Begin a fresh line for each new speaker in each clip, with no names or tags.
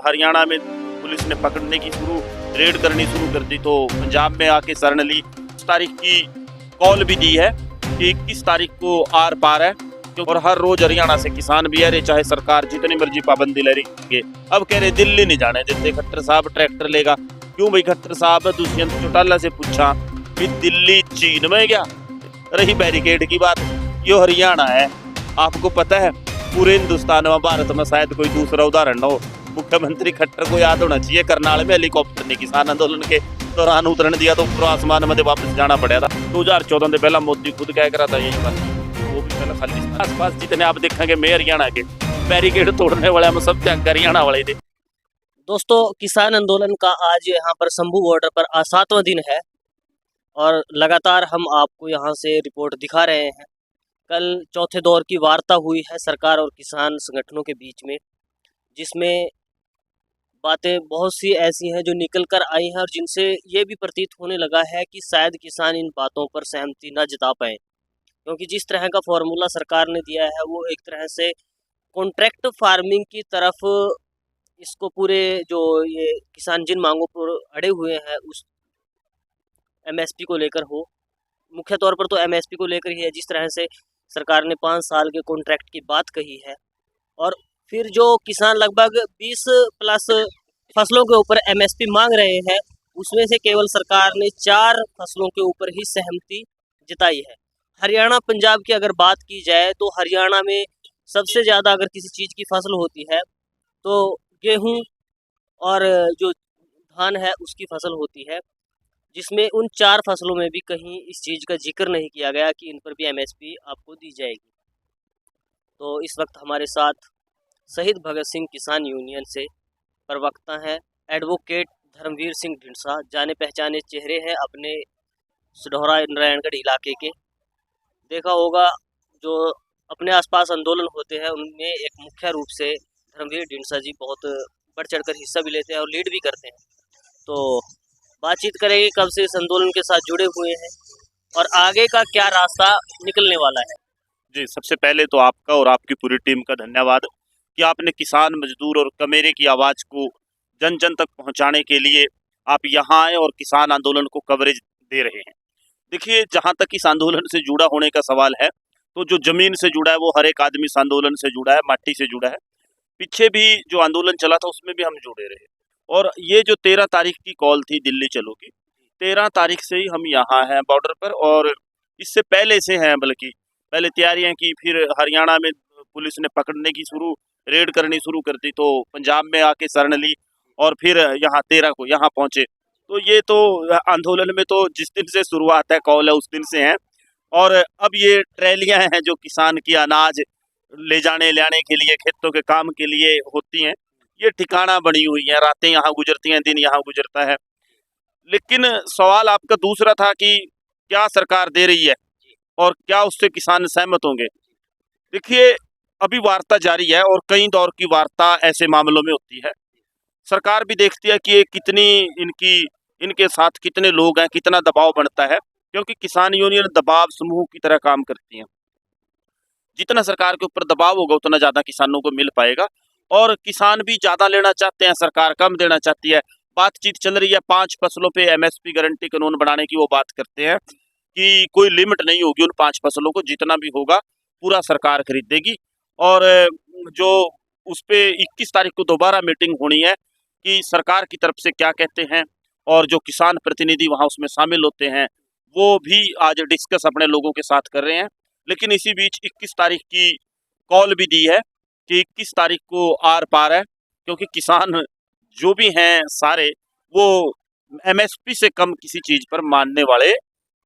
हरियाणा में पुलिस ने पकड़ने की रेड करनी शुरू कर दी, तो पंजाब में आके शरण ली। 20 तारीख की कॉल भी दी है कि 21 तारीख को आर पार है, और हर रोज हरियाणा से किसान भी आ रहे, चाहे सरकार जितनी मर्जी पाबंदी ले रही है। अब कह रहे दिल्ली नहीं जाने देते खट्टर साहब, ट्रैक्टर लेगा। क्यों भाई खट्टर साहब? दुष्यंत चौटाला से पूछा कि दिल्ली चीन में क्या? रही बैरिकेड की बात, यो हरियाणा है। आपको पता है पूरे हिंदुस्तान में, भारत में शायद कोई दूसरा उदाहरण न हो। मुख्यमंत्री खट्टर को याद होना चाहिए, करनाल में हेलीकॉप्टर ने किसान आंदोलन के दौरान उतरन दिया तो ऊपर आसमान में वापस जाना पड़ा था। 2014 से पहला मोदी खुद कह रहा था यही बात, वो भी पहला खाली आसपास जितने आप देखेंगे मैं हरियाणा के बैरिकेड तोड़ने वाले हम सब हरियाणा वाले थे।
दोस्तों, किसान आंदोलन का आज यहाँ पर शंभू बॉर्डर पर 7वां दिन है और लगातार हम आपको यहाँ से रिपोर्ट दिखा रहे हैं। कल चौथे दौर की वार्ता हुई है सरकार और किसान संगठनों के बीच में, जिसमें बातें बहुत सी ऐसी हैं जो निकल कर आई हैं और जिनसे ये भी प्रतीत होने लगा है कि शायद किसान इन बातों पर सहमति न जता पाए, क्योंकि जिस तरह का फॉर्मूला सरकार ने दिया है वो एक तरह से कॉन्ट्रैक्ट फार्मिंग की तरफ इसको पूरे जो ये किसान जिन मांगों पर अड़े हुए हैं उस एमएसपी को लेकर हो, मुख्य तौर पर तो एमएसपी को लेकर ही है। जिस तरह से सरकार ने 5 साल के कॉन्ट्रैक्ट की बात कही है और फिर जो किसान लगभग 20 प्लस फसलों के ऊपर एमएसपी मांग रहे हैं, उसमें से केवल सरकार ने 4 फसलों के ऊपर ही सहमति जताई है। हरियाणा पंजाब की अगर बात की जाए तो हरियाणा में सबसे ज़्यादा अगर किसी चीज़ की फसल होती है तो गेहूं और जो धान है उसकी फसल होती है, जिसमें उन 4 फसलों में भी कहीं इस चीज़ का जिक्र नहीं किया गया कि इन पर भी एमएसपी आपको दी जाएगी। तो इस वक्त हमारे साथ शहीद भगत सिंह किसान यूनियन से प्रवक्ता हैं एडवोकेट धर्मवीर सिंह ढिंडसा, जाने पहचाने चेहरे हैं अपने सिढौरा नारायणगढ़ इलाके के। देखा होगा जो अपने आसपास आंदोलन होते हैं उनमें एक मुख्य रूप से धर्मवीर ढिंडसा जी बहुत बढ़ चढ़कर हिस्सा भी लेते हैं और लीड भी करते हैं। तो बातचीत करेंगे कब से इस आंदोलन के साथ जुड़े हुए हैं और आगे का क्या रास्ता निकलने वाला है।
जी, सबसे पहले तो आपका और आपकी पूरी टीम का धन्यवाद कि आपने किसान, मजदूर और कमेरे की आवाज़ को जन जन तक पहुंचाने के लिए आप यहाँ आए और किसान आंदोलन को कवरेज दे रहे हैं। देखिए, जहाँ तक इस आंदोलन से जुड़ा होने का सवाल है, तो जो जमीन से जुड़ा है वो हर एक आदमी इस आंदोलन से जुड़ा है, माटी से जुड़ा है। पीछे भी जो आंदोलन चला था उसमें भी हम जुड़े रहे, और ये जो 13 तारीख की कॉल थी दिल्ली चलो की, 13 तारीख से ही हम यहाँ हैं बॉर्डर पर, और इससे पहले से हैं, बल्कि पहले तैयारियां की। फिर हरियाणा में पुलिस ने पकड़ने की रेड करनी शुरू कर दी, तो पंजाब में आके शरण ली, और फिर यहाँ 13 को यहाँ पहुंचे। तो ये तो आंदोलन में तो जिस दिन से शुरुआत है कॉल है उस दिन से हैं, और अब ये ट्रैलियां हैं जो किसान की अनाज ले जाने लाने के लिए, खेतों के काम के लिए होती हैं, ये ठिकाना बनी हुई है। रातें यहाँ गुजरती हैं, दिन यहाँ गुजरता है। लेकिन सवाल आपका दूसरा था कि क्या सरकार दे रही है और क्या उससे किसान सहमत होंगे। देखिए, अभी वार्ता जारी है और कई दौर की वार्ता ऐसे मामलों में होती है। सरकार भी देखती है कि ये कितनी इनके साथ कितने लोग हैं, कितना दबाव बनता है, क्योंकि किसान यूनियन दबाव समूह की तरह काम करती हैं। जितना सरकार के ऊपर दबाव होगा उतना ज़्यादा किसानों को मिल पाएगा, और किसान भी ज़्यादा लेना चाहते हैं, सरकार कम देना चाहती है। बातचीत चल रही है 5 फसलों पे एमएसपी गारंटी कानून बनाने की, वो बात करते हैं कि कोई लिमिट नहीं होगी उन 5 फसलों को, जितना भी होगा पूरा सरकार खरीदेगी। और जो उस पे 21 तारीख को दोबारा मीटिंग होनी है कि सरकार की तरफ से क्या कहते हैं, और जो किसान प्रतिनिधि वहाँ उसमें शामिल होते हैं वो भी आज डिस्कस अपने लोगों के साथ कर रहे हैं। लेकिन इसी बीच 21 तारीख की कॉल भी दी है कि 21 तारीख को आर पार है, क्योंकि किसान जो भी हैं सारे वो एमएसपी से कम किसी चीज़ पर मानने वाले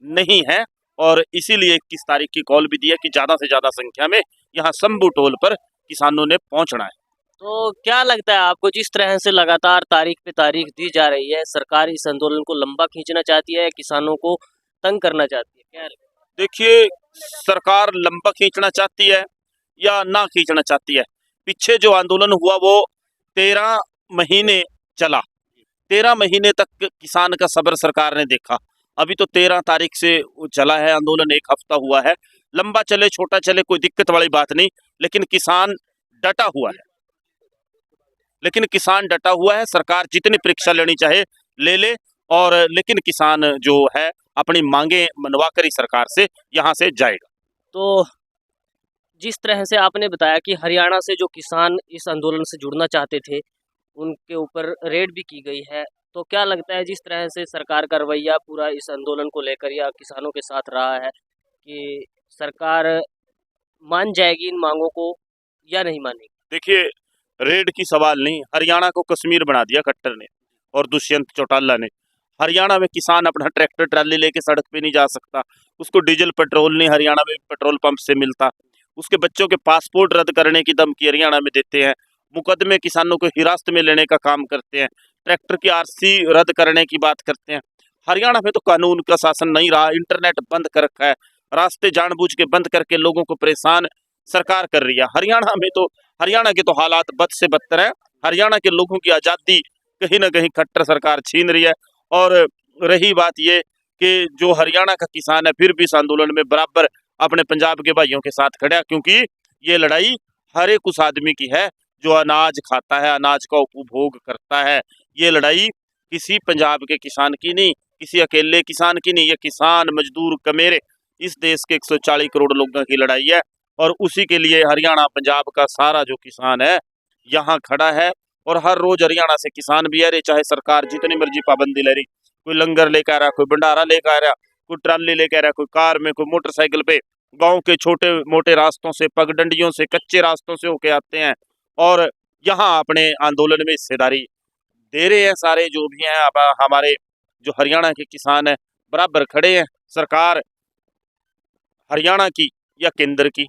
नहीं हैं, और इसीलिए 21 तारीख की कॉल भी दी है कि ज़्यादा से ज़्यादा संख्या में यहाँ शंभू टोल पर किसानों ने पहुँचना है।
तो क्या लगता है आपको, जिस तरह से लगातार तारीख पे तारीख दी जा रही है, सरकार इस आंदोलन को लंबा खींचना चाहती है, किसानों को तंग करना चाहती है, क्या लगता है?
देखिए, सरकार लंबा खींचना चाहती है या ना खींचना चाहती है, पीछे जो आंदोलन हुआ वो 13 महीने चला। 13 महीने तक किसान का सब्र सरकार ने देखा। अभी तो 13 तारीख से चला है आंदोलन, 1 हफ्ता हुआ है। लंबा चले छोटा चले कोई दिक्कत वाली बात नहीं, लेकिन किसान डटा हुआ है। लेकिन किसान डटा हुआ है, सरकार जितनी परीक्षा लेनी चाहे ले ले, और लेकिन किसान जो है अपनी मांगे मनवा कर ही सरकार से यहाँ से जाएगा।
तो जिस तरह से आपने बताया कि हरियाणा से जो किसान इस आंदोलन से जुड़ना चाहते थे, उनके ऊपर रेड भी की गई है, तो क्या लगता है जिस तरह से सरकार का रवैया पूरा इस आंदोलन को लेकर या किसानों के साथ रहा है कि सरकार मान जाएगी इन मांगों को या नहीं मानेगी?
देखिए, रेड की सवाल नहीं, हरियाणा को कश्मीर बना दिया खट्टर ने और दुष्यंत चौटाला ने। हरियाणा में किसान अपना ट्रैक्टर ट्राली लेके सड़क पे नहीं जा सकता, उसको डीजल पेट्रोल नहीं हरियाणा में पेट्रोल पंप से मिलता, उसके बच्चों के पासपोर्ट रद्द करने की धमकी हरियाणा में देते हैं, मुकदमे किसानों को हिरासत में लेने का काम करते हैं, ट्रैक्टर की आरसी रद्द करने की बात करते हैं। हरियाणा में तो कानून का शासन नहीं रहा, इंटरनेट बंद कर रखा है, रास्ते जानबूझ के बंद करके लोगों को परेशान सरकार कर रही है। हरियाणा के तो हालात बद से बदतर है। हरियाणा के लोगों की आज़ादी कहीं ना कहीं खट्टर सरकार छीन रही है। और रही बात ये कि जो हरियाणा का किसान है फिर भी इस आंदोलन में बराबर अपने पंजाब के भाइयों के साथ खड़ा, क्योंकि ये लड़ाई हर एक उस आदमी की है जो अनाज खाता है, अनाज का उपभोग करता है। ये लड़ाई किसी पंजाब के किसान की नहीं, किसी अकेले किसान की नहीं, ये किसान मजदूर कमेरे इस देश के 140 करोड़ लोगों की लड़ाई है। और उसी के लिए हरियाणा पंजाब का सारा जो किसान है यहाँ खड़ा है। और हर रोज हरियाणा से किसान भी आ रहे, चाहे सरकार जितनी मर्जी पाबंदी ले रही, कोई लंगर लेकर आ रहा, कोई भंडारा लेकर आ रहा, कोई ट्राली लेकर आ रहा, कोई कार में, कोई मोटरसाइकिल पे, गांव के छोटे मोटे रास्तों से, पगडंडियों से, कच्चे रास्तों से होके आते हैं और यहाँ अपने आंदोलन में हिस्सेदारी दे रहे हैं। सारे जो भी हैं अब हमारे जो हरियाणा के किसान हैं बराबर खड़े हैं। सरकार हरियाणा की या केंद्र की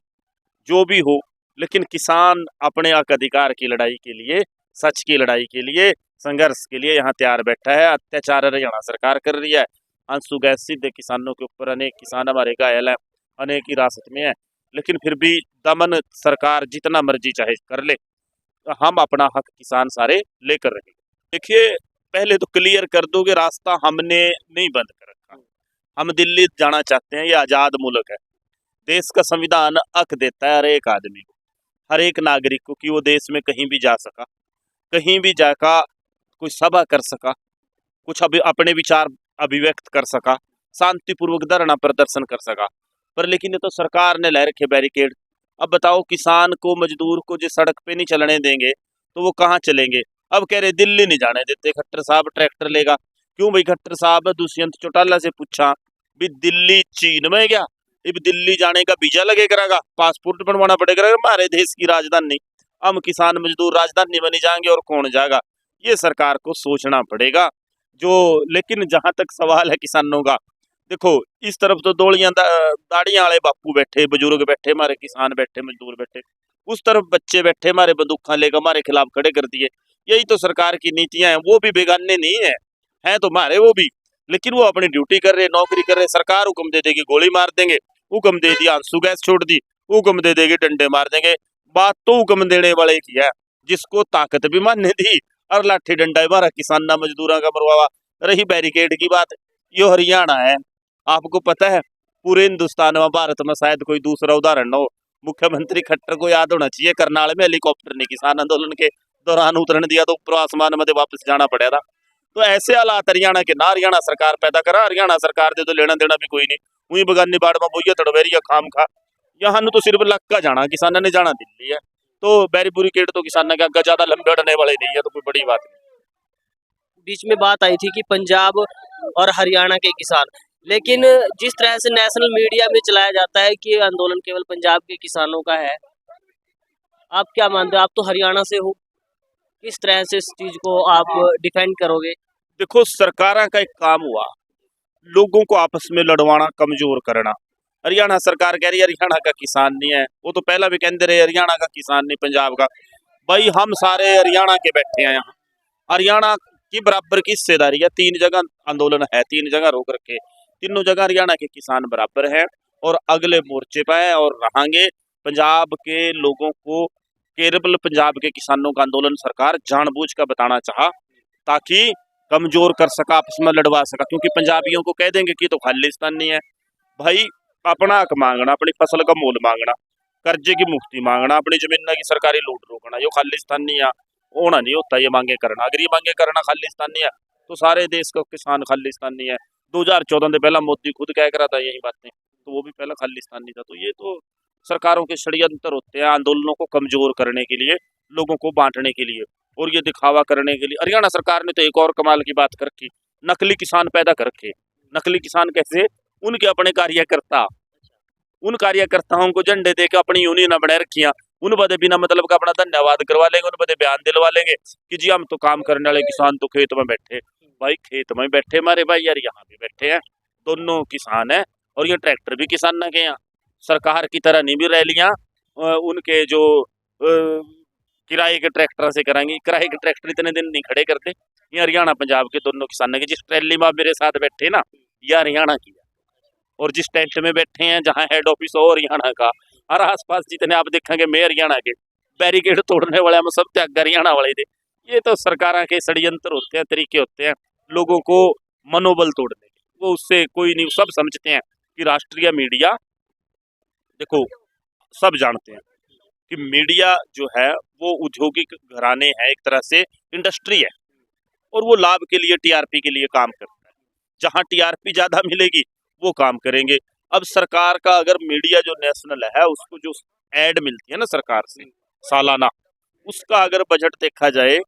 जो भी हो, लेकिन किसान अपने हक अधिकार की लड़ाई के लिए, सच की लड़ाई के लिए, संघर्ष के लिए यहाँ तैयार बैठा है। अत्याचार हरियाणा सरकार कर रही है, आंसू गैस सीधे किसानों के ऊपर, अनेक किसान हमारे घायल हैं, अनेक हिरासत में है, लेकिन फिर भी दमन सरकार जितना मर्जी चाहे कर ले, हम अपना हक किसान सारे लेकर रहेंगे। देखिए, पहले तो क्लियर कर दो कि रास्ता हमने नहीं बंद कर रखा, हम दिल्ली जाना चाहते हैं, ये आज़ाद मुल्क है। देश का संविधान हक देता है हर एक आदमी को, हर एक नागरिक को, कि वो देश में कहीं भी जा सका, कहीं भी जाकर कोई सभा कर सका, कुछ अपने विचार अभिव्यक्त कर सका, शांतिपूर्वक धरना प्रदर्शन कर सका। पर लेकिन ये तो सरकार ने ला रखे बैरिकेड। अब बताओ, किसान को, मजदूर को जो सड़क पे नहीं चलने देंगे तो वो कहाँ चलेंगे? अब कह रहे दिल्ली नहीं जाने देते खट्टर साहब, ट्रैक्टर लेगा। क्यों भाई खट्टर साहब? दुष्यंत चौटाला से पूछा भी दिल्ली चीन में क्या? अब दिल्ली जाने का वीजा लगेगा, पासपोर्ट बनवाना पड़ेगा। हमारे देश की राजधानी, हम किसान मजदूर राजधानी बनी जाएंगे और कौन जाएगा? ये सरकार को सोचना पड़ेगा। जो लेकिन जहां तक सवाल है किसानों का, देखो इस तरफ तो दौड़ियां दाड़ियां वाले बापू बैठे, बुजुर्ग बैठे, हमारे किसान बैठे, मजदूर बैठे, उस तरफ बच्चे बैठे हमारे बंदूकें लेकर हमारे खिलाफ खड़े कर दिए। यही तो सरकार की नीतियां हैं। वो भी बेगाने नहीं है तो हमारे वो भी, लेकिन वो अपनी ड्यूटी कर रहे, नौकरी कर रहे। सरकार हुक्म दे देगी गोली मार देंगे, हुक्म दे दिया आंसू गैस छोड़ दी, हुक्म दे देगी डंडे मार देंगे। बात तो हुक्म देने वाले की है, जिसको ताकत भी मानने दी और लाठी डंडा मारा किसाना मजदूरा का मरवावा। रही बैरिकेड की बात, यो हरियाणा है, आपको पता है पूरे हिंदुस्तान में, भारत में शायद कोई दूसरा उदाहरण न हो। मुख्यमंत्री खट्टर को याद होना चाहिए, करनाल में हेलीकॉप्टर ने किसान आंदोलन के दौरान उतरने दिया तो ऊपर आसमान में वापस जाना पड़ा था। तो ऐसे हालात हरियाणा के ना हरियाणा सरकार पैदा करा, हरियाणा सरकार दे तो लेना देना भी कोई नहीं। वही बगानी बाड़ में बोइया तड़वेरिया खाम खा, यहाँ तो सिर्फ लक्का जाना, किसाना ने जाना दिल्ली है। तो बैरीपुरी केट तो किसाना के आगे ज्यादा लंबे अड़ने वाले नहीं है, तो कोई बड़ी बात नहीं।
बीच में बात आई थी कि पंजाब और हरियाणा के किसान, लेकिन जिस तरह से नेशनल मीडिया में चलाया जाता है कि आंदोलन केवल पंजाब के किसानों का है, आप क्या मानते हो? आप तो हरियाणा से हो, किस तरह से इस चीज को आप डिफेंड करोगे?
देखो, सरकार का एक काम हुआ लोगों को आपस में लड़वाना, कमजोर करना। हरियाणा सरकार कह रही है हरियाणा का किसान नहीं है, वो तो पहला भी कहते रहे हरियाणा का किसान नहीं पंजाब का। भाई हम सारे हरियाणा के बैठे हैं यहाँ, हरियाणा की बराबर की हिस्सेदारी है। 3 जगह आंदोलन है, 3 जगह रोक रखे, तीनों जगह हरियाणा के किसान बराबर हैं और अगले मोर्चे पे है और रहेंगे। पंजाब के लोगों को, केवल पंजाब के किसानों का आंदोलन सरकार जानबूझ कर बताना चाहा ताकि कमजोर कर सका, आपस में लड़वा सका। क्योंकि पंजाबियों को कह देंगे कि तो खालिस्तान नहीं है। भाई अपना हक मांगना, अपनी फसल का मोल मांगना, कर्जे की मुक्ति मांगना, अपनी जमीन की सरकारी लूट रोकना, यो खालिस्तान नहीं है। होना नहीं होता ये मांगे करना। अगर ये मांगे करना खालिस्तानी है तो सारे देश का किसान खालिस्तानी है। 2014 से पहला मोदी खुद कह रहा था यही बातें, तो वो भी पहला खालिस्तानी था। तो ये तो सरकारों के षड्यंत्र होते हैं आंदोलनों को कमजोर करने के लिए, लोगों को बांटने के लिए और ये दिखावा करने के लिए। हरियाणा सरकार ने तो एक और कमाल की बात कर रखी, नकली किसान पैदा कर रखे। नकली किसान कैसे? उनके अपने कार्यकर्ता, उन कार्यकर्ताओं को झंडे दे के अपनी यूनियन बना रखियां, उन बदे बिना मतलब का अपना धन्यवाद करवा लेंगे, उन बदे बयान दिलवा लेंगे कि जी हम तो काम करने वाले किसान तो खेत में बैठे। भाई खेत में बैठे हमारे भाई यार, यहाँ भी बैठे हैं, दोनों किसान है और ये ट्रैक्टर भी किसान न के यहाँ। सरकार की तरह नहीं भी रैलियां उनके जो किराए के ट्रैक्टर से कराएंगे। किराए के ट्रैक्टर इतने दिन नहीं खड़े करते। ये हरियाणा पंजाब के दोनों किसान के, जिस ट्रैली में आप मेरे साथ बैठे ना, ये हरियाणा की है। और जिस टेंट में बैठे हैं जहाँ हेड ऑफिस हो हरियाणा का, और आसपास जितने आप देखेंगे मैं हरियाणा के, बैरिकेड तोड़ने वाले हम सब त्याग हरियाणा वाले थे। ये तो सरकार के षड्यंत्र होते हैं, तरीके होते हैं लोगों को मनोबल तोड़ने के। वो उससे कोई नहीं, सब समझते हैं कि राष्ट्रीय मीडिया, देखो सब जानते हैं कि मीडिया जो है वो औद्योगिक घराने है, एक तरह से इंडस्ट्री है, और वो लाभ के लिए टीआरपी के लिए काम करता है। जहाँ टीआरपी ज्यादा मिलेगी वो काम करेंगे। अब सरकार का अगर मीडिया जो नेशनल है उसको जो एड मिलती है ना सरकार से सालाना, उसका अगर बजट देखा जाए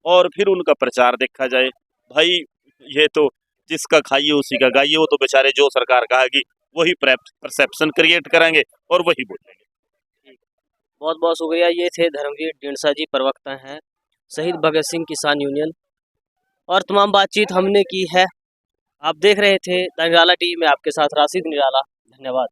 और फिर उनका प्रचार देखा जाए, भाई ये तो जिसका खाइए उसी का गाइए। वो तो बेचारे जो सरकार कहेगी वही परसेप्शन क्रिएट करेंगे और वही बोलेंगे।
बहुत बहुत शुक्रिया। ये थे धर्मवीर ढींडसा जी, प्रवक्ता हैं शहीद भगत सिंह किसान यूनियन, और तमाम बातचीत हमने की है। आप देख रहे थे द निराला टीवी में, आपके साथ राशिद निराला। धन्यवाद।